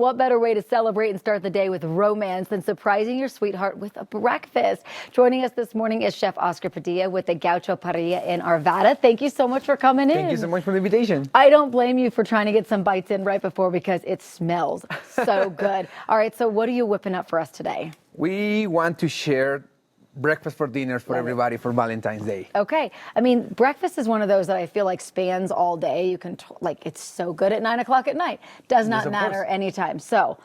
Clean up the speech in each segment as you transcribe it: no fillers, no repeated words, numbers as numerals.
what better way to celebrate and start the day with romance than surprising your sweetheart with a breakfast? Joining us this morning is Chef Oscar Padilla with the Gaucho Parrilla in Arvada. Thank you so much for coming in. Thank you so much for the invitation. I don't blame you for trying to get some bites in right before because it smells so good. All right, so what are you whipping up for us today? We want to share breakfast for dinners for everybody for Valentine's Day. Okay. I mean, breakfast is one of those that I feel like spans all day. You can, it's so good at 9 o'clock at night. Does not matter anytime. So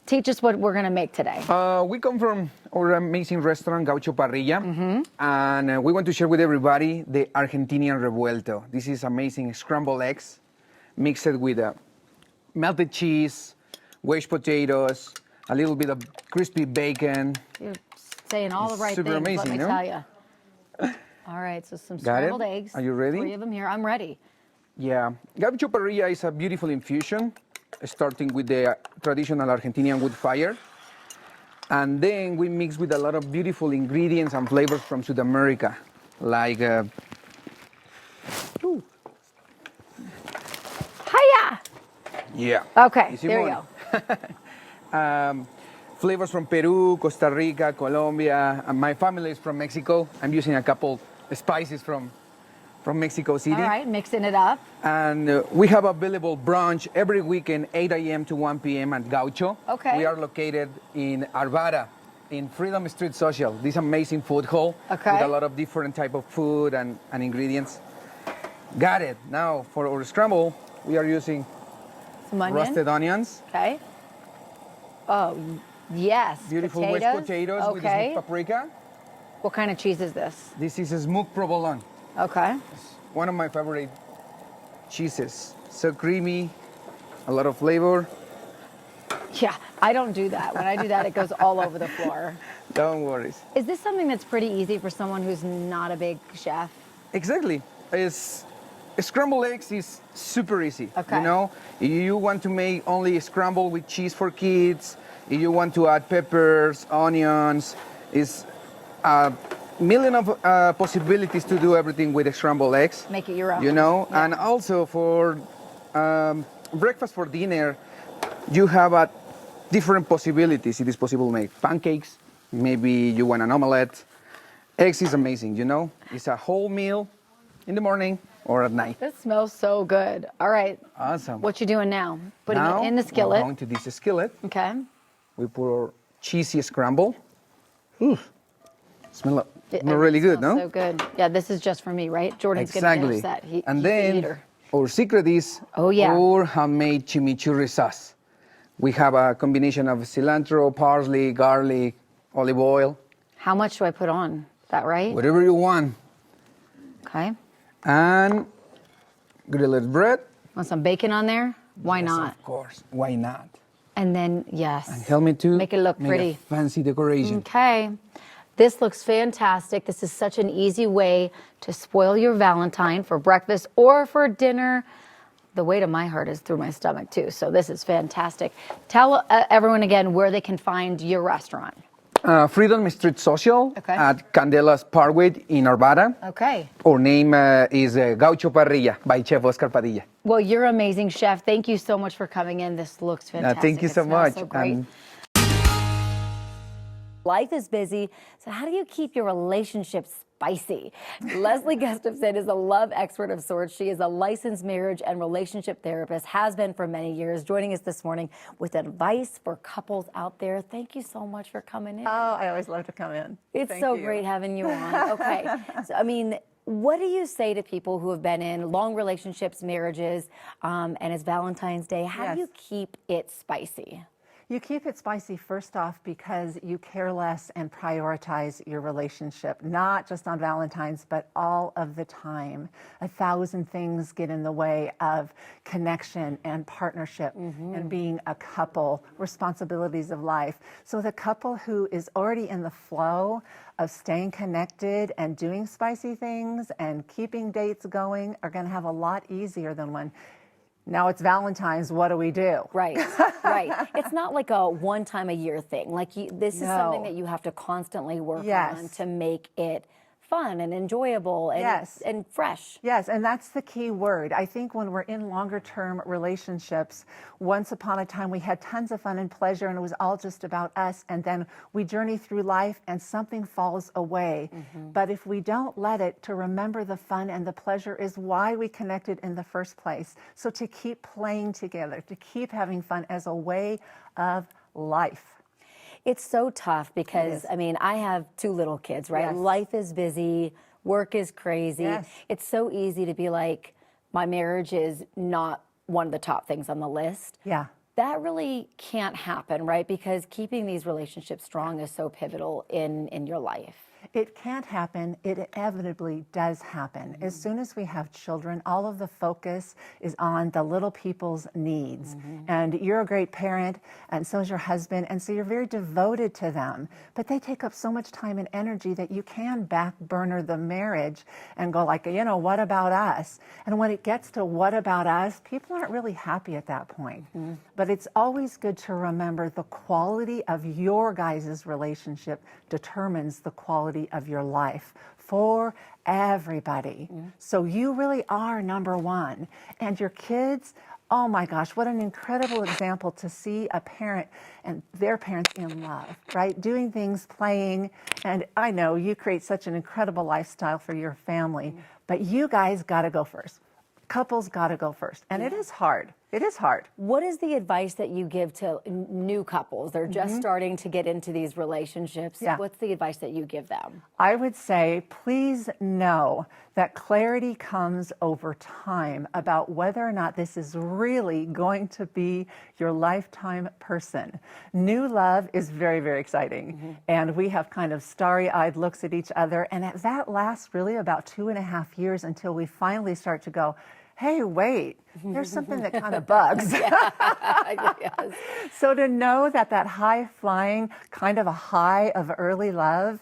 teach us what we're going to make today. We come from our amazing restaurant, Gaucho Parrilla, and we want to share with everybody the Argentinian revuelto. This is amazing scrambled eggs mixed with melted cheese, washed potatoes, a little bit of crispy bacon. You're saying all the right super things, amazing, let me tell you. All right, so some scrambled eggs. Are you ready? 3 of them here. I'm ready. Yeah. Gaucho Parrilla is a beautiful infusion, starting with the traditional Argentinian wood fire. And then we mix with a lot of beautiful ingredients and flavors from South America, like... Hiya! Yeah. Okay, there you go. Flavors from Peru, Costa Rica, Colombia. And my family is from Mexico. I'm using a couple spices from Mexico City. All right, mixing it up. And we have available brunch every weekend, 8 a.m. to 1 p.m. at Gaucho. Okay. We are located in Arvada, in Freedom Street Social. This amazing food hall with a lot of different type of food and ingredients. Got it. Now for our scramble, we are using some roasted onions. Okay. Oh, yes. Beautiful washed potatoes with smoked paprika. What kind of cheese is this? This is a smoked provolone. Okay. It's one of my favorite cheeses. So creamy, a lot of flavor. Yeah, I don't do that. When I do that, it goes all over the floor. Don't worry. Is this something that's pretty easy for someone who's not a big chef? Exactly. Scrambled eggs is super easy. Okay. You know, if you want to make only scramble with cheese for kids, if you want to add peppers, onions, it's a million of possibilities to do everything with scrambled eggs. Make it your own. You know, and also for breakfast for dinner, you have different possibilities. It is possible to make pancakes. Maybe you want an omelette. Eggs is amazing, you know. It's a whole meal in the morning or at night. This smells so good. All right. Awesome. What you doing now? Putting it in the skillet. We're going to this skillet. Okay. We put our cheesy scramble. Smell really good, no? So good. Yeah, this is just for me, right? Jordan's getting upset. And then our secret is our homemade chimichurri sauce. We have a combination of cilantro, parsley, garlic, olive oil. How much do I put on? Is that right? Whatever you want. Okay. And grilled bread. Want some bacon on there? Why not? Of course. Why not? And then, And help me to make it look pretty. A fancy decoration. Okay. This looks fantastic. This is such an easy way to spoil your Valentine for breakfast or for dinner. The way to my heart is through my stomach, too. So this is fantastic. Tell everyone again where they can find your restaurant. Freedom Street Social at Candelas Parkway in Arvada. Okay. Our name is Gaucho Parrilla by Chef Oscar Padilla. Well, you're an amazing chef. Thank you so much for coming in. This looks fantastic. Thank you so much. So great. Life is busy, so how do you keep your relationship spicy? Leslie Gustafson is a love expert of sorts. She is a licensed marriage and relationship therapist, has been for many years, joining us this morning with advice for couples out there. Thank you so much for coming in. Oh, I always love to come in. It's so great having you on. Okay, so I mean, what do you say to people who have been in long relationships, marriages, and it's Valentine's Day? How do you keep it spicy? You keep it spicy first off because you care less and prioritize your relationship, not just on Valentine's, but all of the time. 1,000 things get in the way of connection and partnership and being a couple, responsibilities of life. So the couple who is already in the flow of staying connected and doing spicy things and keeping dates going are going to have a lot easier than when now it's Valentine's, what do we do? Right, right. It's not like a one time a year thing. Like this is something that you have to constantly work on to make it fun and enjoyable and, Yes. and fresh. Yes, and that's the key word. I think when we're in longer term relationships, once upon a time we had tons of fun and pleasure and it was all just about us, and then we journey through life and something falls away. But if we don't let it, to remember the fun and the pleasure is why we connected in the first place. So to keep playing together, to keep having fun as a way of life. It's so tough because, I mean, I have 2 little kids, right? Yes. Life is busy, work is crazy. Yes. It's so easy to be like, my marriage is not one of the top things on the list. Yeah. That really can't happen, right? Because keeping these relationships strong is so pivotal in your life. It can't happen. It inevitably does happen. As soon as we have children, all of the focus is on the little people's needs. And you're a great parent, and so is your husband, and so you're very devoted to them. But they take up so much time and energy that you can back burner the marriage and go like, you know, what about us? And when it gets to what about us, people aren't really happy at that point. But it's always good to remember the quality of your guys' relationship determines the quality of your life for everybody. So you really are number one. And your kids, oh my gosh, what an incredible example to see a parent and their parents in love, right? Doing things, playing. And I know you create such an incredible lifestyle for your family, but you guys got to go first. Couples got to go first. And it is hard. It is hard. What is the advice that you give to new couples? They're just starting to get into these relationships. Yeah. What's the advice that you give them? I would say, please know that clarity comes over time about whether or not this is really going to be your lifetime person. New love is very, very exciting. And we have kind of starry-eyed looks at each other. And that lasts really about 2.5 years until we finally start to go, hey, wait, there's something that kind of bugs. Yes. So to know that that high-flying, kind of a high of early love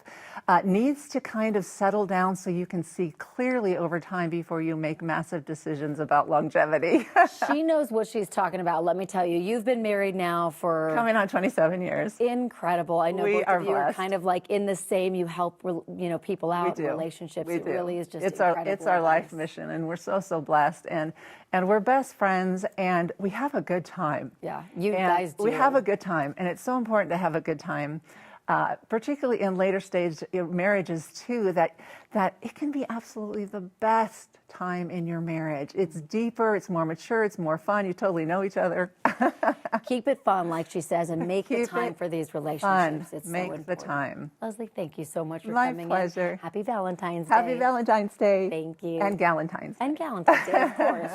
needs to kind of settle down so you can see clearly over time before you make massive decisions about longevity. She knows what she's talking about. Let me tell you, you've been married now for Coming on 27 years. incredible. I know We both are of you are blessed. kind of like in the same. You help, people out, do. relationships. We It do. really is just it's incredible. our life mission, and we're so blessed, and we're best friends, and we have a good time. Yeah, you And guys do. We have a good time, and it's so important to have a good time, particularly in later stage marriages too. That it can be absolutely the best time in your marriage. It's deeper, it's more mature, it's more fun. You totally know each other. Keep it fun, like she says, and make the Keep time it for these Fun. relationships. It's so Make important. the time. Leslie, thank you so much for My coming pleasure. in. Happy Valentine's Day. Happy Valentine's Day. Thank you. And Galentine's. And Valentine's Day, of course.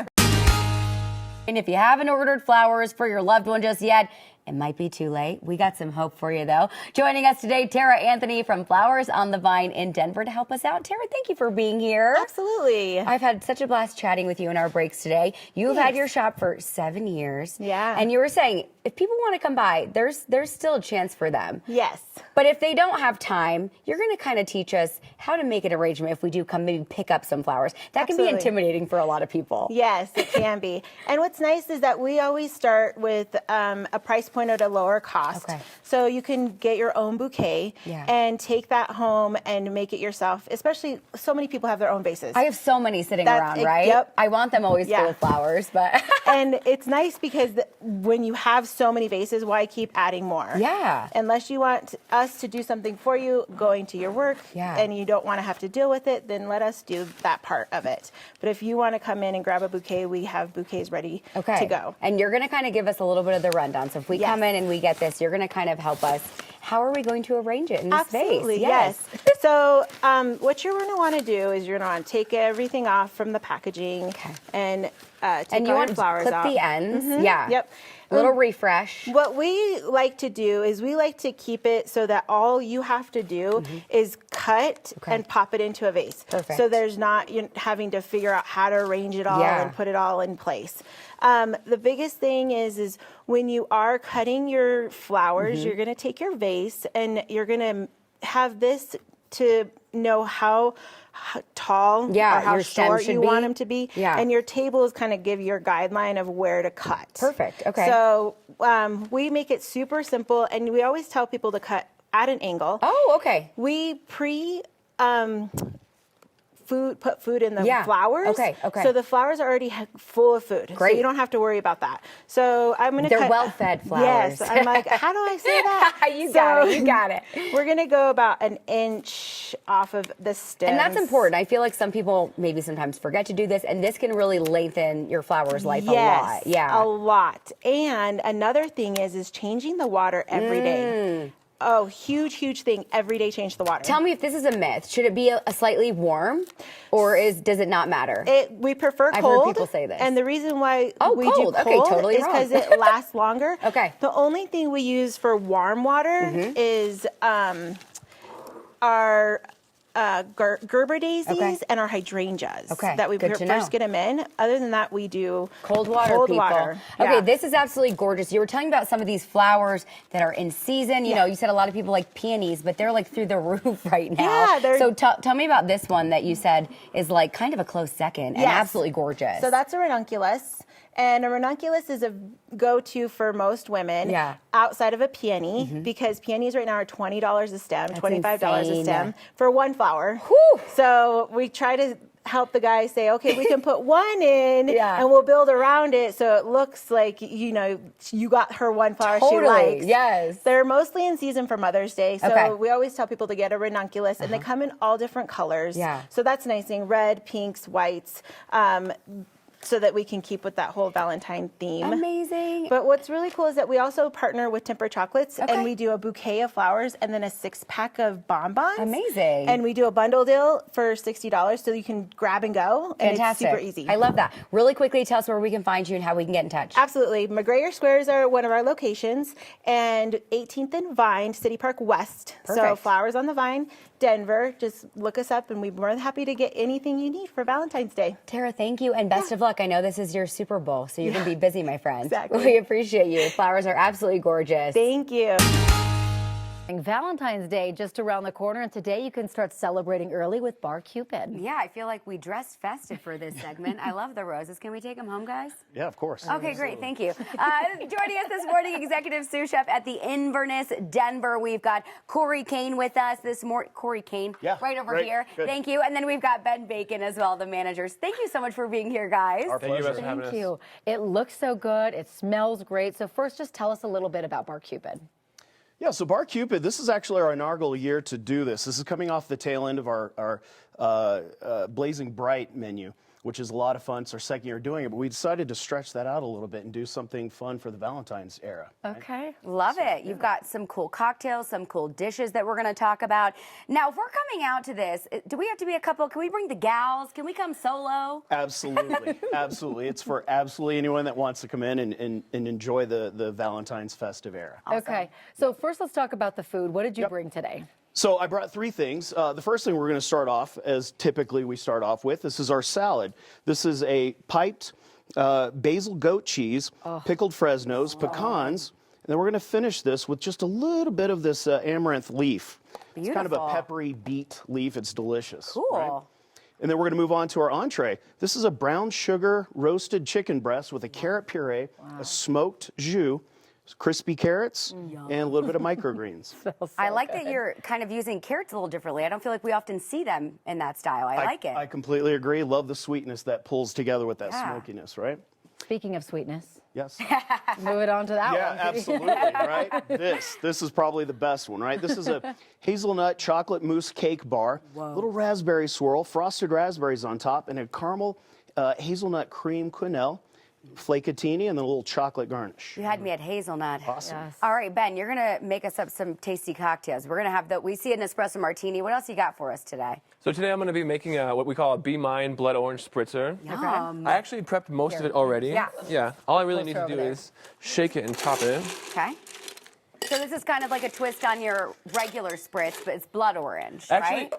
And if you haven't ordered flowers for your loved one just yet, it might be too late. We got some hope for you, though. Joining us today, Tara Anthony from Flowers on the Vine in Denver to help us out. Tara, thank you for being here. Absolutely. I've had such a blast chatting with you in our breaks today. You've had your shop for 7 years. Yeah. And you were saying, if people want to come by, there's still a chance for them. Yes. But if they don't have time, you're going to kind of teach us how to make an arrangement if we do come maybe pick up some flowers. That can be Absolutely. intimidating for a lot of people. Yes, it can be. And what's nice is that we always start with a price point at a lower cost. Okay. So you can get your own bouquet Yeah. and take that home and make it yourself. Especially, so many people have their own vases. I have so many sitting That's around, it, right? yep. I want them always full Yeah. of flowers, but And it's nice because when you have so many vases, why keep adding more? Yeah. Unless you want us to do something for you, going to your work, Yeah. and you don't want to have to deal with it, then let us do that part of it. But if you want to come in and grab a bouquet, we have bouquets ready to go. And you're going to kind of give us a little bit of the rundown. So if we Yes. come in and we get this, you're going to kind of help us. How are we going to arrange it in this Absolutely, vase? yes. So what you're going to want to do is you're going to want to take everything off from the packaging and take And you all want your to flowers clip off. the ends. Yeah. Yep. A little refresh. What we like to do is we like to keep it so that all you have to do is cut and pop it into a vase. Perfect. So there's not you having to figure out how to arrange it all Yeah. and put it all in place. The biggest thing is when you are cutting your flowers, you're going to take your vase and you're going to have this to know how tall Yeah, or how your stem short should you be. want them to be. Yeah. And your tables kind of give your guideline of where to cut. Perfect, okay. So we make it super simple, and we always tell people to cut at an angle. Oh, okay. We put food in the Yeah. flowers. Okay. So the flowers are already full of food. Great. So you don't have to worry about that. So I'm going to They're well-fed flowers. Yes. I'm like, how do I say that? You got it. We're going to go about an inch off of the stems. And that's important. I feel like some people maybe sometimes forget to do this, and this can really lengthen your flower's life a lot. Yeah. A lot. And another thing is changing the water every day. Oh, huge thing. Every day change the water. Tell me if this is a myth. Should it be a slightly warm, or does it not matter? We prefer cold. I've heard people say this. And the reason why we cold. do Okay, cold totally is wrong. because it lasts longer. Okay. The only thing we use for warm water is our Gerber daisies and our hydrangeas that we Good to know. first get them in. Other than that, we do Cold water, people. Okay, Yeah. this is absolutely gorgeous. You were telling about some of these flowers that are in season. You know, you said a lot of people like peonies, but they're like through the roof right now. Yeah, so tell me about this one that you said is like kind of a close second and absolutely gorgeous. So that's a ranunculus. And a ranunculus is a go-to for most women outside of a peony because peonies right now are $20 a stem, $25 a stem for one flower. Whew. So we try to help the guys say, okay, we can put one in and we'll build around it so it looks like, you know, you got her one flower she likes. Yes. They're mostly in season for Mother's Day. So we always tell people to get a ranunculus and they come in all different colors. Yeah. So that's nice thing, red, pinks, whites. So that we can keep with that whole Valentine theme. Amazing. But what's really cool is that we also partner with Temper Chocolates and we do a bouquet of flowers and then a 6-pack of bonbons. Amazing. And we do a bundle deal for $60 so you can grab and go. And Fantastic. it's super easy. I love that. Really quickly, tell us where we can find you and how we can get in touch. Absolutely. McGregor Squares are one of our locations and 18th and Vine, City Park West. So Perfect. Flowers on the Vine, Denver. Just look us up and we'd be more than happy to get anything you need for Valentine's Day. Tara, thank you and best of luck. I know this is your Super Bowl, so you're going to be busy, my friend. Exactly. We appreciate you. Flowers are absolutely gorgeous. Thank you. Valentine's Day just around the corner, and today you can start celebrating early with Bar Cupid. Yeah, I feel like we dressed festive for this segment. I love the roses. Can we take them home, guys? Yeah, of course. Okay, great. Thank you. Joining us this morning, executive sous chef at the Inverness, Denver. We've got Corey Kane with us this morning. Corey Kane, right over here. Good. Thank you. And then we've got Ben Bacon as well, the managers. Thank you so much for being here, guys. Our Thank you pleasure. guys for having us. Thank you. It looks so good. It smells great. So first, just tell us a little bit about Bar Cupid. Yeah, so Bar Cupid, this is actually our inaugural year to do this. This is coming off the tail end of our Blazing Bright menu, which is a lot of fun. It's our second year doing it, but we decided to stretch that out a little bit and do something fun for the Valentine's era. Okay. Love it. You've got some cool cocktails, some cool dishes that we're going to talk about. Now, if we're coming out to this, do we have to be a couple? Can we bring the gals? Can we come solo? Absolutely, absolutely. It's for absolutely anyone that wants to come in and enjoy the Valentine's festive era. Okay. So first, let's talk about the food. What did you bring today? So I brought three things. The first thing we're going to start off, as typically we start off with, this is our salad. This is a piped basil goat cheese, pickled Fresnos, pecans, and then we're going to finish this with just a little bit of this amaranth leaf. It's kind of a Beautiful. peppery beet leaf. It's delicious. Cool. right? And then we're going to move on to our entree. This is a brown sugar roasted chicken breast with a carrot puree, a smoked jus, crispy carrots, and a little bit of microgreens. I like that you're kind of using carrots a little differently. I don't feel like we often see them in that style. I like it. I completely agree. Love the sweetness that pulls together with that smokiness, right? Speaking of sweetness, Yes. move it on to that Yeah, one. absolutely, right? This is probably the best one, right? This is a hazelnut chocolate mousse cake bar, little raspberry swirl, frosted raspberries on top, and a caramel hazelnut cream quenelle, flakatini, and then a little chocolate garnish. You had me at hazelnut. Awesome. Yes. All right, Ben, you're going to make us up some tasty cocktails. We're going to have we see an espresso martini. What else you got for us today? So today I'm going to be making what we call a Be Mine blood orange spritzer. Yum. I actually prepped most of it already. Yeah. Yeah. All I really need Closer to over do there. is shake it and top it. Okay. So this is kind of like a twist on your regular spritz, but it's blood orange, Actually, right?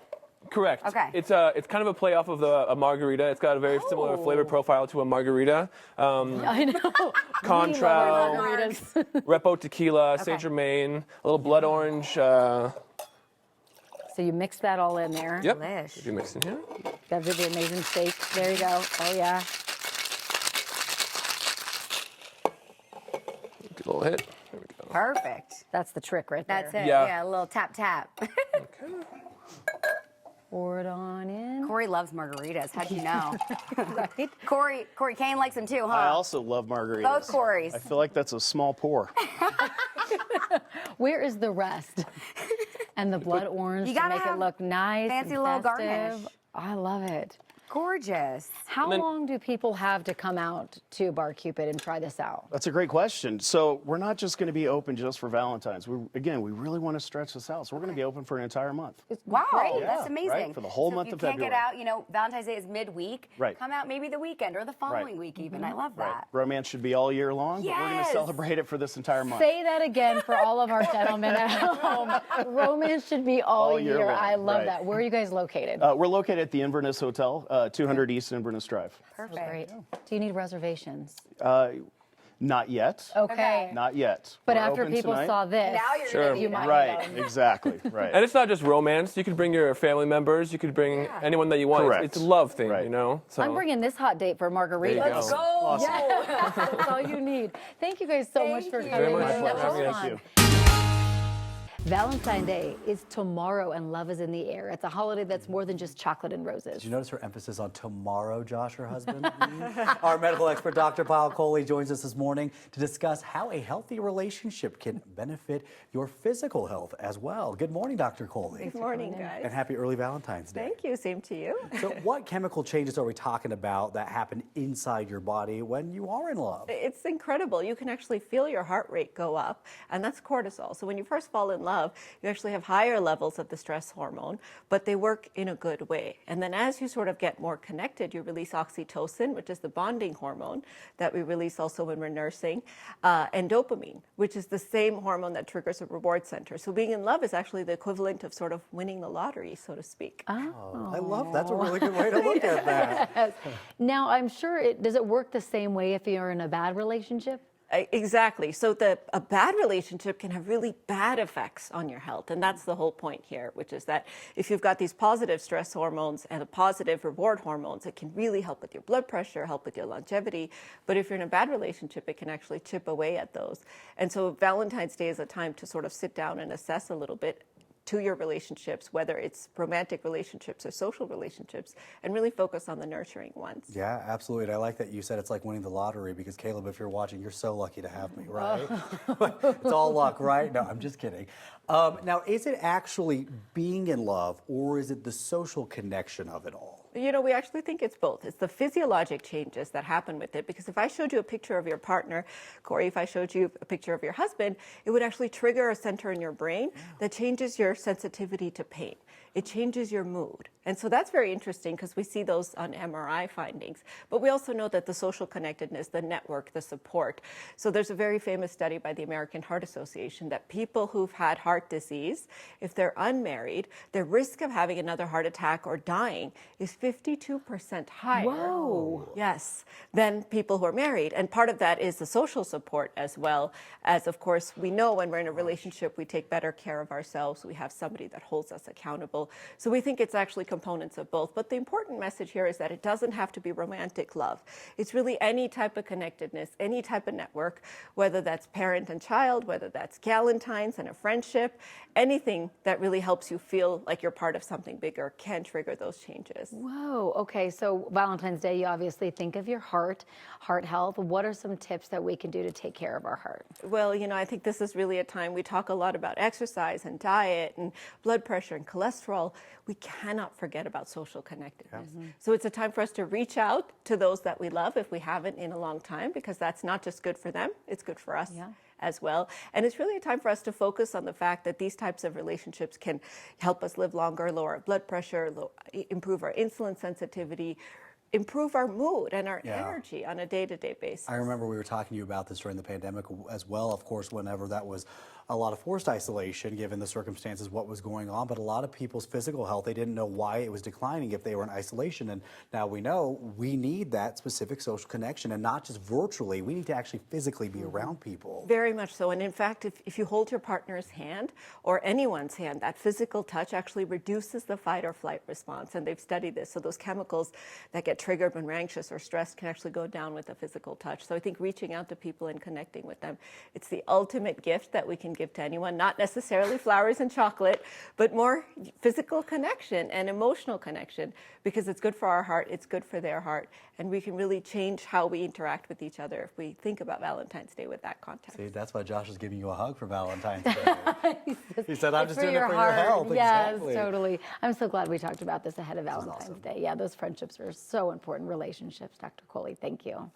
correct. Okay. It's kind of a play off of a margarita. It's got a very similar flavor profile to a margarita. I know. Contral, Margaritas. Repo tequila, Saint Germain, a little blood orange. So you mix that all in there. Yep. Delish. If you mix in here. That would be amazing steak. There you go. Oh, yeah. Get a little hit. There we go. Perfect. That's the trick right there. That's it. Yeah. Yeah, a little tap, tap. Pour it on in. Corey loves margaritas. How'd you know? Right? Corey Kane likes them too, huh? I also love margaritas. Both Corys. I feel like that's a small pour. Where is the rest? And the blood orange You to gotta make it have look nice fancy and little festive. garnish. I love it. Gorgeous. How long do people have to come out to Bar Cupid and try this out? That's a great question. So we're not just going to be open just for Valentine's. We really want to stretch this out. So we're going to be open for an entire month. Wow, Great. that's Yeah, amazing. right, for the whole So month if you of can't February. get out, you know, Valentine's Day is midweek. Right. Come out maybe the weekend or the following week even. I love that. Romance should be all year long, but we're going Yes. to celebrate it for this entire month. Say that again for all of our gentlemen at home. Romance should be all All year year. long, I love right. that. Where are you guys located? We're located at the Inverness Hotel, 200 East Inverness Drive. Perfect. Great. Do you need reservations? Not yet. Okay. Not yet. But We're after open people tonight. saw this, Now you're Sure. gonna be you might Right, know. exactly, right. And it's not just romance. You could bring your family members. You could bring anyone that you want. Correct. It's a love thing, Right. you know? So I'm bringing this hot date for margarita. There you go. Awesome. That's all you need. Thank you guys so much for Thank coming. you. Very much. That Thank was you. fun. Thank you. Valentine's Day is tomorrow and love is in the air. It's a holiday that's more than just chocolate and roses. Did you notice her emphasis on tomorrow, Josh, her husband? Our medical expert, Dr. Paul Coley, joins us this morning to discuss how a healthy relationship can benefit your physical health as well. Good morning, Dr. Coley. Good morning, guys. And happy early Valentine's Day. Thank you. Same to you. So what chemical changes are we talking about that happen inside your body when you are in love? It's incredible. You can actually feel your heart rate go up, and that's cortisol. So when you first fall in love, you actually have higher levels of the stress hormone, but they work in a good way. And then as you sort of get more connected, you release oxytocin, which is the bonding hormone that we release also when we're nursing, and dopamine, which is the same hormone that triggers a reward center. So being in love is actually the equivalent of sort of winning the lottery, so to speak. Oh, I love that's a really good way to look at that. Now, I'm sure does it work the same way if you're in a bad relationship? Exactly. So a bad relationship can have really bad effects on your health. And that's the whole point here, which is that if you've got these positive stress hormones and a positive reward hormones, it can really help with your blood pressure, help with your longevity. But if you're in a bad relationship, it can actually chip away at those. And so Valentine's Day is a time to sort of sit down and assess a little bit to your relationships, whether it's romantic relationships or social relationships, and really focus on the nurturing ones. Yeah, absolutely. And I like that you said it's like winning the lottery because, Caleb, if you're watching, you're so lucky to have me, right? It's all luck, right? No, I'm just kidding. Now, is it actually being in love or is it the social connection of it all? You know, we actually think it's both. It's the physiologic changes that happen with it. Because if I showed you a picture of your partner, Corey, if I showed you a picture of your husband, it would actually trigger a center in your brain that changes your sensitivity to pain. It changes your mood. And so that's very interesting because we see those on MRI findings. But we also know that the social connectedness, the network, the support. So there's a very famous study by the American Heart Association that people who've had heart disease, if they're unmarried, their risk of having another heart attack or dying is 52% higher. Whoa. Yes, than people who are married. And part of that is the social support as well as, of course, we know when we're in a relationship, we take better care of ourselves. We have somebody that holds us accountable. So we think it's actually components of both. But the important message here is that it doesn't have to be romantic love. It's really any type of connectedness, any type of network, whether that's parent and child, whether that's Valentine's and a friendship, anything that really helps you feel like you're part of something bigger can trigger those changes. Whoa. Okay. So Valentine's Day, you obviously think of your heart health. What are some tips that we can do to take care of our heart? Well, you know, I think this is really a time we talk a lot about exercise and diet and blood pressure and cholesterol. We cannot forget about social connectedness. So it's a time for us to reach out to those that we love if we haven't in a long time, because that's not just good for them, it's good for us. As well. And it's really a time for us to focus on the fact that these types of relationships can help us live longer, lower our blood pressure, improve our insulin sensitivity, improve our mood and our energy on a day-to-day basis. I remember we were talking to you about this during the pandemic as well, of course, whenever that was a lot of forced isolation given the circumstances, what was going on. But a lot of people's physical health, they didn't know why it was declining if they were in isolation. And now we know we need that specific social connection, and not just virtually. We need to actually physically be around people. Very much so. And in fact, if you hold your partner's hand or anyone's hand, that physical touch actually reduces the fight or flight response. And they've studied this. So those chemicals that get triggered when we're anxious or stressed can actually go down with a physical touch. So I think reaching out to people and connecting with them, it's the ultimate gift that we can give to anyone, not necessarily flowers and chocolate, but more physical connection and emotional connection, because it's good for our heart, it's good for their heart, and we can really change how we interact with each other if we think about Valentine's Day with that context. See, that's why Josh is giving you a hug for Valentine's Day. He said, I'm It's just doing it for heart. your health. Yes, Exactly. totally. I'm so glad we talked about this ahead of Valentine's awesome. Day. Yeah, those friendships are so important. Relationships, Dr. Coley. Thank you.